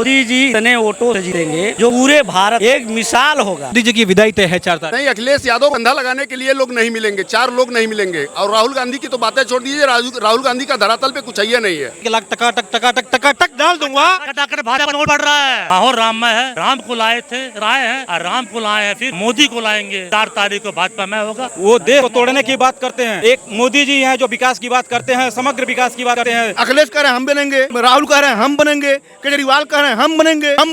मोदी जी इतने वोटों से जीतेंगे जो पूरे भारत एक मिसाल होगा। मोदी जी की विदाई तय है 4 तारीख। नहीं, अखिलेश यादव कंधा लगाने के लिए लोग नहीं मिलेंगे, 4 लोग नहीं मिलेंगे। और राहुल गांधी की तो बातें छोड़ दीजिए, राहुल गांधी का धरातल पे कुछ है नहीं है। 1 लाख टका डाल दूंगा। भाजपा वोट बढ़ रहा है। माहौल राम में है। राम को लाए हैं और राम को लाए हैं, फिर मोदी को लाएंगे। 4 तारीख को भाजपा में होगा। वो देश को तोड़ने की बात करते हैं। एक मोदी जी हैं जो विकास की बात करते हैं, समग्र विकास की बात करते हैं। अखिलेश कह रहे हैं हम बनेंगे, राहुल कह रहे हैं हम बनेंगे, केजरीवाल कह रहे हैं हम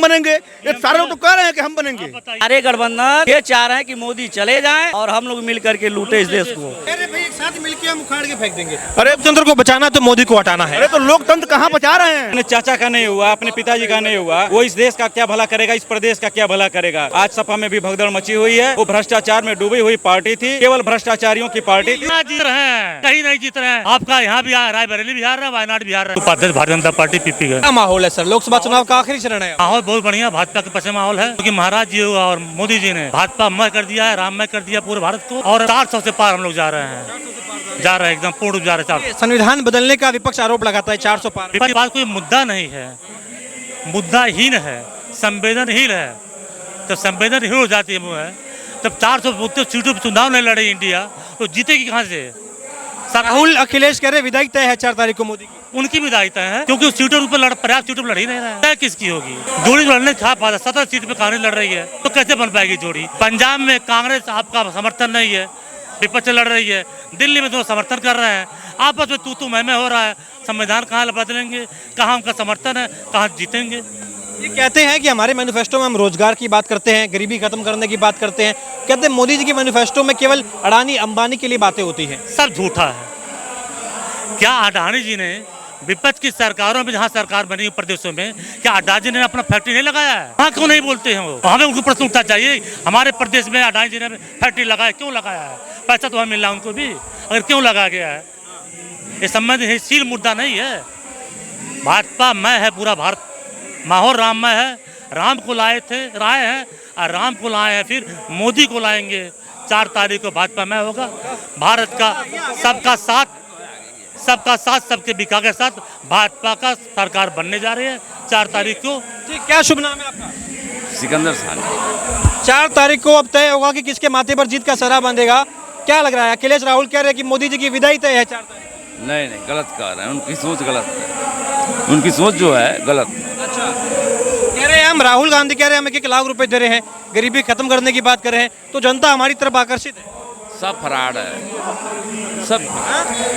बनेंगे, ये सारे लोग तो कह रहे हैं कि हम बनेंगे। अरे गठबंधन ये चाह रहे हैं कि मोदी चले जाएं और हम लोग मिल करके लूटे इस देश को। अरे भाई एक साथ मिलकर हम उखाड़ के फेंक देंगे। अरे लोकतंत्र को बचाना तो मोदी को हटाना है। अरे तो लोकतंत्र कहाँ बचा रहे हैं? अपने चाचा का नहीं हुआ, अपने पिताजी का नहीं हुआ, वो इस देश का क्या भला करेगा, इस प्रदेश का क्या भला करेगा। आज सपा में भी भगदड़ मची हुई है। वो भ्रष्टाचार में डूबी हुई पार्टी थी, केवल भ्रष्टाचारियों की पार्टी थी। जीत रहे हैं, कहीं नहीं जीत रहे हैं। आपका यहाँ भी रायबरेली भी हार रहा है, वायनाड भी हार रहा है। उपाध्यक्ष भारतीय जनता पार्टी पीपी का क्या माहौल है सर? लोकसभा चुनाव का आखिरी चरण है। माहौल बहुत बढ़िया, भाजपा के पीछे माहौल है, क्योंकि महाराज जी और मोदी जी ने भाजपा मय कर दिया है, राममय कर दिया पूरे भारत को। और 400 से पार हम लोग जा रहे हैं एकदम पूर्ण रूप जा रहे हैं। संविधान बदलने का विपक्ष आरोप लगाता है 400 पार। विपक्ष बात कोई मुद्दा नहीं है, मुद्दाहीन है, संवेदनहीन है। जब संवेदनहीन हो जाती है वो है, तब 400 सीटों पर चुनाव नहीं लड़े इंडिया, तो जीतेगी कहाँ से? राहुल अखिलेश कह रहे विदाई तय है 4 तारीख को मोदी की। उनकी विदाई तय है, क्योंकि सीटों पर पर्याप्त सीटों पर लड़ ही नहीं रहा है। तय किसकी होगी? जोड़ी लड़ने का फायदा। 17 सीट पे कांग्रेस लड़ रही है, तो कैसे बन पाएगी जोड़ी? पंजाब में कांग्रेस आपका समर्थन नहीं है, विपक्ष लड़ रही है। दिल्ली में तो समर्थन कर रहे हैं, आपस में तू मैं हो रहा है। संविधान कहाँ बदलेंगे, कहाँ उनका समर्थन है, कहाँ जीतेंगे? ये कहते हैं कि हमारे मैनिफेस्टो में हम रोजगार की बात करते हैं, गरीबी खत्म करने की बात करते हैं। कहते हैं मोदी जी के मैनिफेस्टो में केवल अडानी अंबानी के लिए बातें होती हैं। सब झूठा है। क्या अडानी जी ने विपक्ष की सरकारों में, जहाँ सरकार बनी प्रदेशों में, क्या अडानी जी ने अपना फैक्ट्री नहीं लगाया है? वहाँ क्यों नहीं बोलते हैं वो? हमें उनको प्रश्न उठना चाहिए। हमारे प्रदेश में अडानी जी ने फैक्ट्री लगाया, क्यों लगाया है? पैसा तो हमें मिल रहा है उनको भी, अगर क्यों लगाया गया है? ये संवेदनशील मुद्दा नहीं है। भाजपा में है पूरा भारत। माहौल राम में है। राम को लाए हैं और राम को लाए हैं, फिर मोदी को लाएंगे। 4 तारीख को भाजपा में होगा। भारत का सबका साथ सबके विकास के साथ भाजपा का सरकार बनने जा रही है 4 तारीख को। ठीक, क्या शुभ नाम है आपका? सिकंदर सानी। 4 तारीख को अब तय होगा कि किसके माथे पर जीत का सरा बंधेगा। क्या लग रहा है? अखिलेश राहुल कह रहे हैं कि मोदी जी की विदाई तय है 4 तारीख। नहीं, गलत कह रहे हैं। उनकी सोच गलत है। उनकी सोच जो है गलत। अच्छा, कह रहे हैं हम, राहुल गांधी कह रहे हैं हम 1-1 लाख रुपए दे रहे हैं, गरीबी खत्म करने की बात कर रहे हैं, तो जनता हमारी तरफ आकर्षित है। सब फ्रॉड है, सब।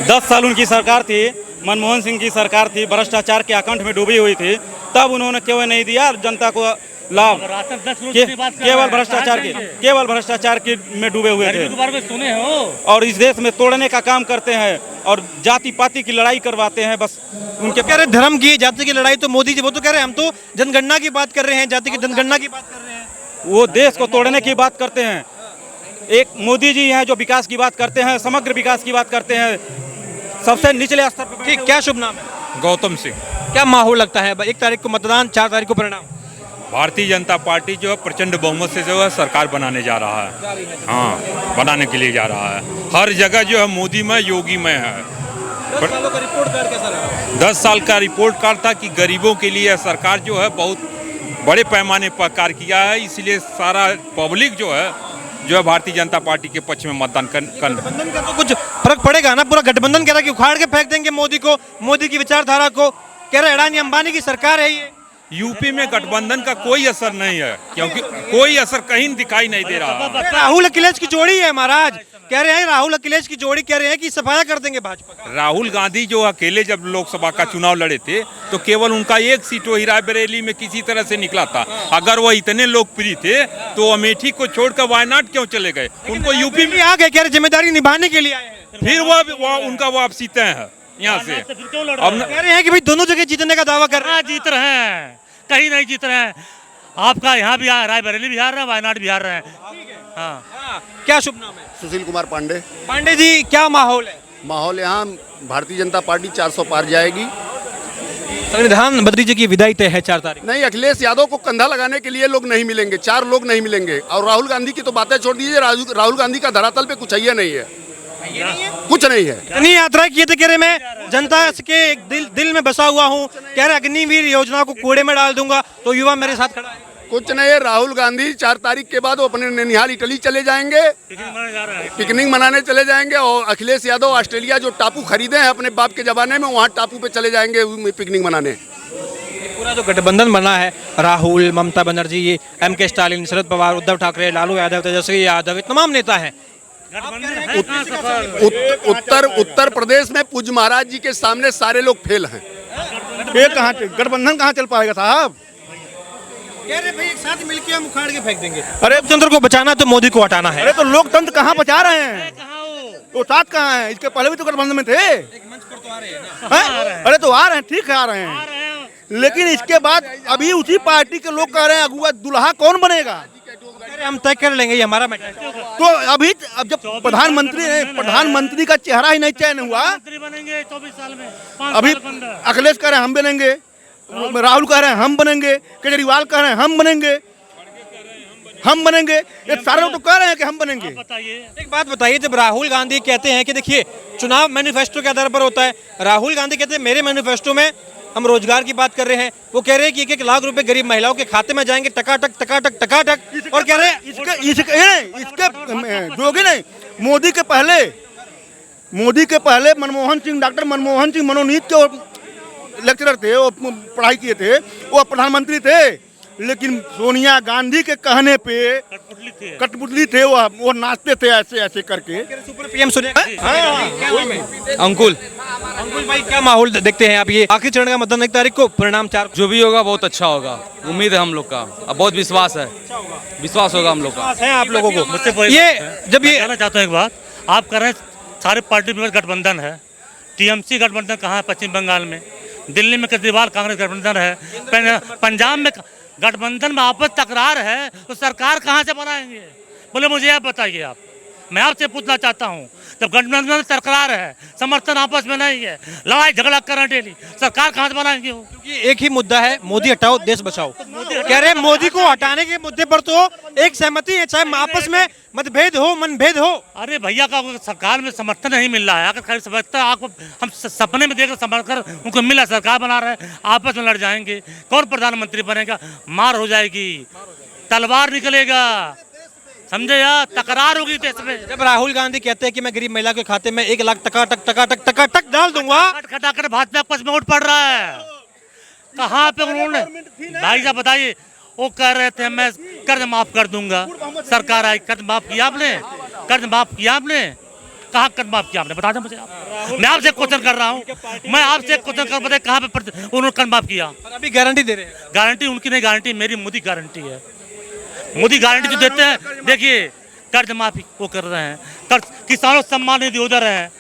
10 साल उनकी सरकार थी, मनमोहन सिंह की सरकार थी, भ्रष्टाचार के आकंठ में डूबी हुई थी, तब उन्होंने क्यों नहीं दिया जनता को लाभ? केवल भ्रष्टाचार के में डूबे हुए थे। सुने हो? और इस देश में तोड़ने का काम करते हैं और जाति पाति की लड़ाई करवाते हैं। बस उनके कह रहे धर्म की, जाति की लड़ाई तो मोदी जी, वो तो कह रहे हैं हम तो जनगणना की बात कर रहे हैं, जाति की जनगणना की बात कर रहे हैं। वो देश को तोड़ने की बात करते हैं। एक मोदी जी हैं जो विकास की बात करते हैं, समग्र विकास की बात करते हैं, सबसे निचले स्तर पर। ठीक, क्या शुभ नाम है? गौतम सिंह। क्या माहौल लगता है? 1 तारीख को मतदान, 4 तारीख को परिणाम। भारतीय जनता पार्टी जो है प्रचंड बहुमत से जो है सरकार बनाने जा रहा है। हाँ, बनाने के लिए जा रहा है। हर जगह जो है मोदी में, योगी में है। 10 सालों का रिपोर्ट कार्ड कैसा रहा? 10 साल का रिपोर्ट कार्ड था कि गरीबों के लिए सरकार जो है बहुत बड़े पैमाने पर कार्य किया है। इसलिए सारा पब्लिक जो है भारतीय जनता पार्टी के पक्ष में मतदान गठबंधन का तो कुछ फर्क पड़ेगा ना? पूरा गठबंधन कह रहा है कि उखाड़ के फेंक देंगे मोदी को, मोदी की विचारधारा को। कह रहे अडानी अंबानी की सरकार है ये। यूपी में गठबंधन का कोई असर नहीं है, क्योंकि कोई असर कहीं दिखाई नहीं दे रहा। राहुल अखिलेश की जोड़ी है महाराज, कह रहे हैं राहुल अखिलेश की जोड़ी, कह रहे हैं कि सफाया कर देंगे भाजपा का। राहुल गांधी जो अकेले जब लोकसभा का चुनाव लड़े थे, तो केवल उनका 1 सीट वही रायबरेली में किसी तरह से निकला था। अगर वो इतने लोकप्रिय थे तो अमेठी को छोड़कर वायनाड क्यों चले गए? उनको यूपी में आ गए, कह रहे जिम्मेदारी निभाने के लिए आए हैं। फिर वो उनका वापसी तय है यहाँ से। अब कह रहे हैं कि भाई दोनों जगह जीतने का दावा कर रहे हैं। जीत रहे हैं, कहीं नहीं जीत रहे हैं। आपका यहाँ भी रायबरेली भी हार रहा है, वायनाड भी हार रहे हैं। हाँ। क्या शुभ नाम है? सुशील कुमार पांडे। पांडे जी, क्या माहौल है? माहौल यहाँ भारतीय जनता पार्टी 400 पार जाएगी। संविधान बदली जी की विदाई तय है 4 तारीख। नहीं, अखिलेश यादव को कंधा लगाने के लिए लोग नहीं मिलेंगे, 4 लोग नहीं मिलेंगे। और राहुल गांधी की तो बातें छोड़ दीजिए, राहुल गांधी का धरातल पे कुछ है नहीं है, कुछ नहीं है। इतनी यात्रा किए थे, कह रहे मैं जनता के दिल में बसा हुआ हूँ, कह रहे अग्निवीर योजना को कूड़े में डाल दूंगा। तो युवा मेरे साथ खड़ा है। कुछ नहीं है। राहुल गांधी 4 तारीख के बाद वो अपने ननिहाल इटली चले जाएंगे, पिकनिक मनाने चले जाएंगे। और अखिलेश यादव ऑस्ट्रेलिया जो टापू खरीदे हैं अपने बाप के जमाने में, वहाँ टापू पे चले जाएंगे पिकनिक मनाने। पूरा जो गठबंधन बना है, राहुल, ममता बनर्जी, ये M.K. स्टालिन, शरद पवार, उद्धव ठाकरे, लालू यादव, तेजस्वी यादव, ये तमाम नेता हैं। उत्तर प्रदेश में पूज्य महाराज जी के सामने सारे लोग फेल हैं। ये कहाँ गठबंधन कहाँ चल पाएगा साहब? कह रहे भाई एक साथ मिलके हम उखाड़ के फेंक देंगे। अरे लोकतंत्र को बचाना तो मोदी को हटाना है। अरे तो लोकतंत्र कहाँ बचा रहे हैं? तो साथ कहाँ है? इसके पहले भी तो गठबंधन में थे। एक मंच पर तो आ रहे हैं ना। अरे तो आ रहे हैं, ठीक है आ रहे हैं, लेकिन इसके बाद अभी उसी पार्टी के लोग कह रहे हैं अगुआ दुल्हा कौन बनेगा? हम तय कर लेंगे, ये हमारा मैटर। तो अभी अब जब प्रधानमंत्री का चेहरा ही नहीं चयन हुआ, बनेंगे 24 साल में। अभी अखिलेश कह रहे हैं हम बनेंगे, राहुल कह रहे हैं हम बनेंगे, केजरीवाल कह रहे हैं हम बनेंगे, ये सारे लोग तो कह रहे हैं कि हम बनेंगे। एक बात बताइए, जब राहुल गांधी कहते हैं कि देखिए चुनाव मैनिफेस्टो के आधार पर होता है, राहुल गांधी कहते हैं मेरे मैनिफेस्टो में हम रोजगार की बात कर रहे हैं, वो कह रहे हैं कि 1-1 लाख रुपए गरीब महिलाओं के खाते में जाएंगे टकाटक टकाटक टकाटक, और कह रहे हैं इसके जोगी नहीं, मोदी के पहले डॉक्टर मनमोहन सिंह मनोनीत के लेक्चरर थे, वो पढ़ाई किए थे, वो प्रधानमंत्री थे, लेकिन सोनिया गांधी के कहने पे कठपुतली थे, वो नाचते थे ऐसे ऐसे करके। सुपर पीएम अंकुल भाई, क्या माहौल देखते हैं आप? ये आखिरी चरण का मतदान 1 तारीख को, परिणाम 4 जो भी होगा बहुत अच्छा होगा, उम्मीद है हम लोग का, अब बहुत विश्वास होगा हम लोग का। है आप लोगों को। ये जब ये कहना चाहता हूँ एक बात, आप कर रहे हैं सारे पार्टी में गठबंधन है, टीएमसी गठबंधन कहाँ है? पश्चिम बंगाल में, दिल्ली में केजरीवाल कांग्रेस गठबंधन है, पंजाब में गठबंधन में आपस तकरार है, तो सरकार कहाँ से बनाएंगे? बोले मुझे आप बताइए। आप मैं आपसे पूछना चाहता हूँ, जब गठबंधन में तकरार है, समर्थन आपस में नहीं है, लड़ाई झगड़ा कर रहे हैं डेली, सरकार कहाँ से बनाएंगे? वो क्योंकि एक ही मुद्दा है, मोदी हटाओ देश बचाओ। कह रहे हैं मोदी को हटाने के मुद्दे पर तो एक सहमति है, चाहे आपस में मतभेद हो, मनभेद हो। अरे भैया का सरकार में समर्थन नहीं मिल रहा है, अगर खरीद समझता आपको हम सपने में देखकर समर्थन उनको मिला, सरकार बना रहे हैं, आपस में लड़ जाएंगे, कौन प्रधानमंत्री बनेगा? मार हो जाएगी, तलवार निकलेगा, समझे यार, तकरार होगी देश में। जब राहुल गांधी कहते हैं कि मैं गरीब महिला के खाते में 1 लाख टकाटक डाल दूंगा, खटाखट भाजपा आपस में उठ पड़ रहा है। कहाँ पे उन्होंने, भाई साहब बताइए, वो कह रहे थे मैं कर्ज माफ कर दूंगा, सरकार आई, कर्ज माफ किया आपने? कहाँ कर्ज माफ किया आपने? बता दें मुझे आप। मैं आपसे क्वेश्चन कर रहा हूँ, बताइए कहाँ पे उन्होंने कर्ज माफ किया? अभी गारंटी दे रहे हैं। गारंटी उनकी नहीं, गारंटी मेरी, मोदी गारंटी है। मोदी गारंटी जो देते हैं, देखिए कर्ज माफी वो कर रहे हैं, कर्ज किसानों सम्मान निधि हो दे रहे हैं,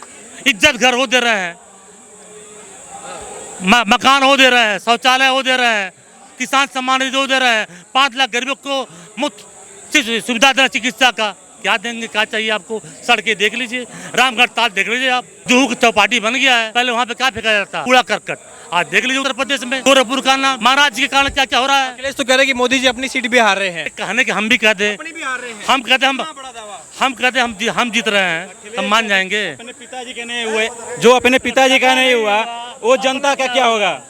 इज्जत घर हो दे रहे हैं, मकान हो दे रहे हैं, शौचालय हो दे रहे हैं, किसान सम्मान निधि हो दे रहे हैं, 5 लाख गरीबों को मुफ्त सुविधा दे रहे चिकित्सा का। क्या देंगे? क्या चाहिए आपको? सड़कें देख लीजिए, रामगढ़ ताल देख लीजिए आप, जुहू की चौपाटी बन गया है, पहले वहाँ पे क्या फेंका जाता था? कूड़ा करकट। आज देख लीजिए उत्तर प्रदेश में गोरखपुर का नाम, महाराज जी के कारण क्या क्या हो रहा है। अखिलेश तो कह रहे हैं कि मोदी जी अपनी सीट भी हार रहे हैं। कहने के हम भी कहते हैं, हम कहते हम जीत रहे हैं, हम मान जाएंगे। अपने पिताजी के नहीं हुए, जो अपने पिताजी का नहीं हुआ वो जनता का क्या होगा?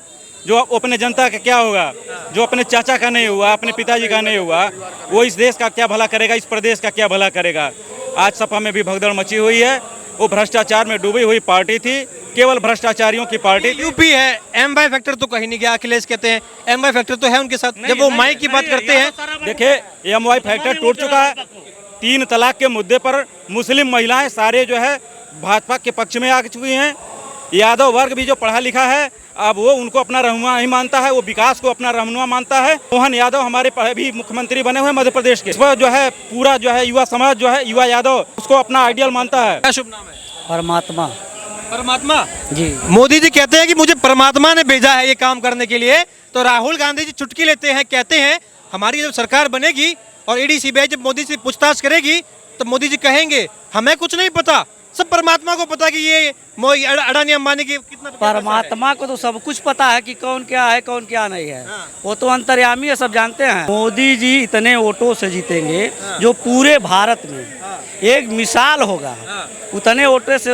जो अपने जनता का क्या होगा? जो अपने चाचा का नहीं हुआ, अपने पिताजी का नहीं हुआ, वो इस देश का क्या भला करेगा? इस प्रदेश का क्या भला करेगा? आज सपा में भी भगदड़ मची हुई है, वो भ्रष्टाचार में डूबी हुई पार्टी थी, केवल भ्रष्टाचारियों की पार्टी। यूपी है, एम वाई फैक्टर तो कहीं नहीं गया। अखिलेश कहते हैं एम वाई फैक्टर तो है उनके साथ, जब वो माई की बात करते हैं। देखिए एम वाई फैक्टर टूट चुका है। 3 तलाक के मुद्दे पर मुस्लिम महिलाएं सारे जो है भाजपा के पक्ष में आ चुकी हैं। यादव वर्ग भी जो पढ़ा लिखा है, अब वो उनको अपना रहनुमा ही मानता है, वो विकास को अपना रहनुमा मानता है। मोहन यादव हमारे भी मुख्यमंत्री बने हुए मध्य प्रदेश के, इस पर जो है पूरा जो है युवा समाज जो है, युवा यादव उसको अपना आइडियल मानता है। क्या शुभ नाम है? परमात्मा जी। मोदी जी कहते हैं कि मुझे परमात्मा ने भेजा है ये काम करने के लिए, तो राहुल गांधी जी चुटकी लेते हैं, कहते हैं हमारी जब सरकार बनेगी और ईडी सीबीआई जब मोदी से पूछताछ करेगी तो मोदी जी कहेंगे हमें कुछ नहीं पता, सब परमात्मा को पता कि ये अडानी अंबानी की कितना। परमात्मा को तो सब कुछ पता है कि कौन क्या है कौन क्या नहीं है। वो तो अंतर्यामी है, सब जानते हैं। मोदी जी इतने वोटों से जीतेंगे जो पूरे भारत में एक मिसाल होगा। उतने वोटों से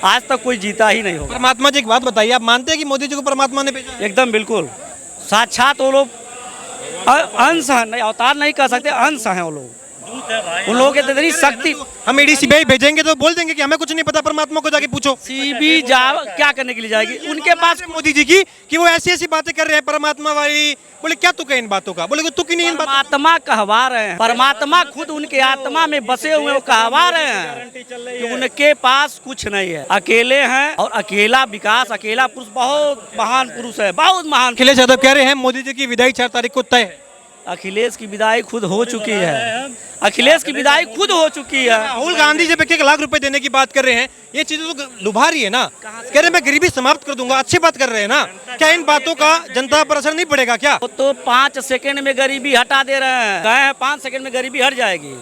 आज तक कोई जीता ही नहीं होगा। परमात्मा जी एक बात बताइए, आप मानते हैं कि मोदी जी को परमात्मा ने भेजा? एकदम बिल्कुल, साक्षात वो लोग अंश है, नहीं अवतार नहीं कह सकते, अंश हैं वो लोग। उन लोगों के इतनी शक्ति। हम एडीसीबीआई भेजेंगे तो बोल देंगे कि हमें कुछ नहीं पता, परमात्मा को जाके पूछो। सीबी जा क्या करने के लिए जाएगी उनके पास? मोदी जी की कि वो ऐसी ऐसी बातें कर रहे हैं परमात्मा वाली, बोले क्या तुक है इन बातों का? बोले कि तुक ही नहीं इन बातों। परमात्मा कहवा रहे हैं, परमात्मा खुद उनके आत्मा में बसे हुए वो कहवा रहे हैं कि उनके पास कुछ नहीं है, अकेले हैं और अकेला विकास, अकेला पुरुष बहुत महान पुरुष है, बहुत महान। अखिलेश यादव कह रहे हैं मोदी जी की विदाई 4 तारीख को तय है। अखिलेश की विदाई खुद हो चुकी है, अखिलेश की विदाई खुद हो चुकी है। राहुल गांधी जब 1 लाख रुपए देने की बात कर रहे हैं, ये चीजें तो लुभा रही है ना। कह रहे मैं गरीबी समाप्त कर दूंगा, अच्छी बात कर रहे हैं ना। क्या इन बातों का जनता पर असर नहीं पड़ेगा क्या? वो तो 5 सेकंड में गरीबी हटा दे रहे हैं, कहे हैं 5 सेकंड में गरीबी हट जाएगी।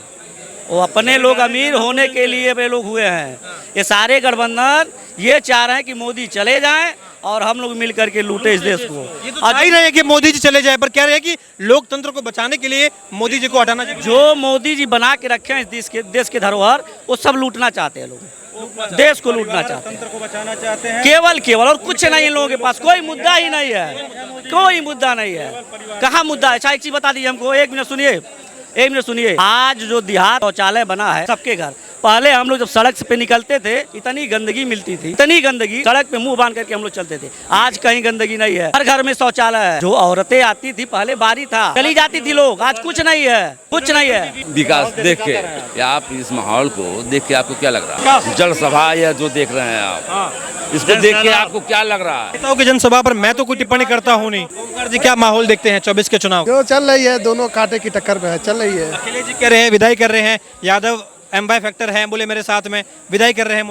वो अपने लोग अमीर होने के लिए वे लोग हुए हैं। ये सारे गठबंधन ये चाह रहे हैं कि मोदी चले जाएं और हम लोग मिल करके लूटे इस देश को। ये तो चाह ही रहे हैं कि मोदी जी चले जाए, पर कह रहे हैं कि लोकतंत्र को बचाने के लिए मोदी जी को हटाना चाहिए। जो मोदी जी बना के रखे हैं इस देश के धरोहर, वो सब लूटना चाहते हैं लोग, देश को लूटना चाहते हैं, को बचाना चाहते हैं केवल और कुछ नहीं। इन लोगों के पास कोई मुद्दा ही नहीं है, कोई मुद्दा नहीं है। कहाँ मुद्दा है? अच्छा एक चीज बता दीजिए हमको, 1 मिनट सुनिए। आज जो देहात शौचालय बना है सबके घर, पहले हम लोग जब सड़क पे निकलते थे इतनी गंदगी मिलती थी, इतनी गंदगी, सड़क पे मुंह बांध करके हम लोग चलते थे। आज कहीं गंदगी नहीं है, हर घर में शौचालय है। जो औरतें आती थी पहले बारी था, चली जाती थी लोग, आज कुछ नहीं है, कुछ नहीं है। विकास देख के या आप इस माहौल को देख के आपको क्या लग रहा है? जल सभा या जो देख रहे हैं आप, इसको देख के आपको क्या लग रहा है? नेताओं की जनसभा पर मैं तो कोई टिप्पणी करता हूँ नहीं। ओमकार जी क्या माहौल देखते हैं 24 के चुनाव? जो चल रही है, दोनों कांटे की टक्कर में है, चल रही है। अखिलेश जी कह रहे हैं विदाई कर रहे हैं, यादव एम्बाई फैक्टर हैं, बोले मेरे साथ में विदाई कर रहे हैं।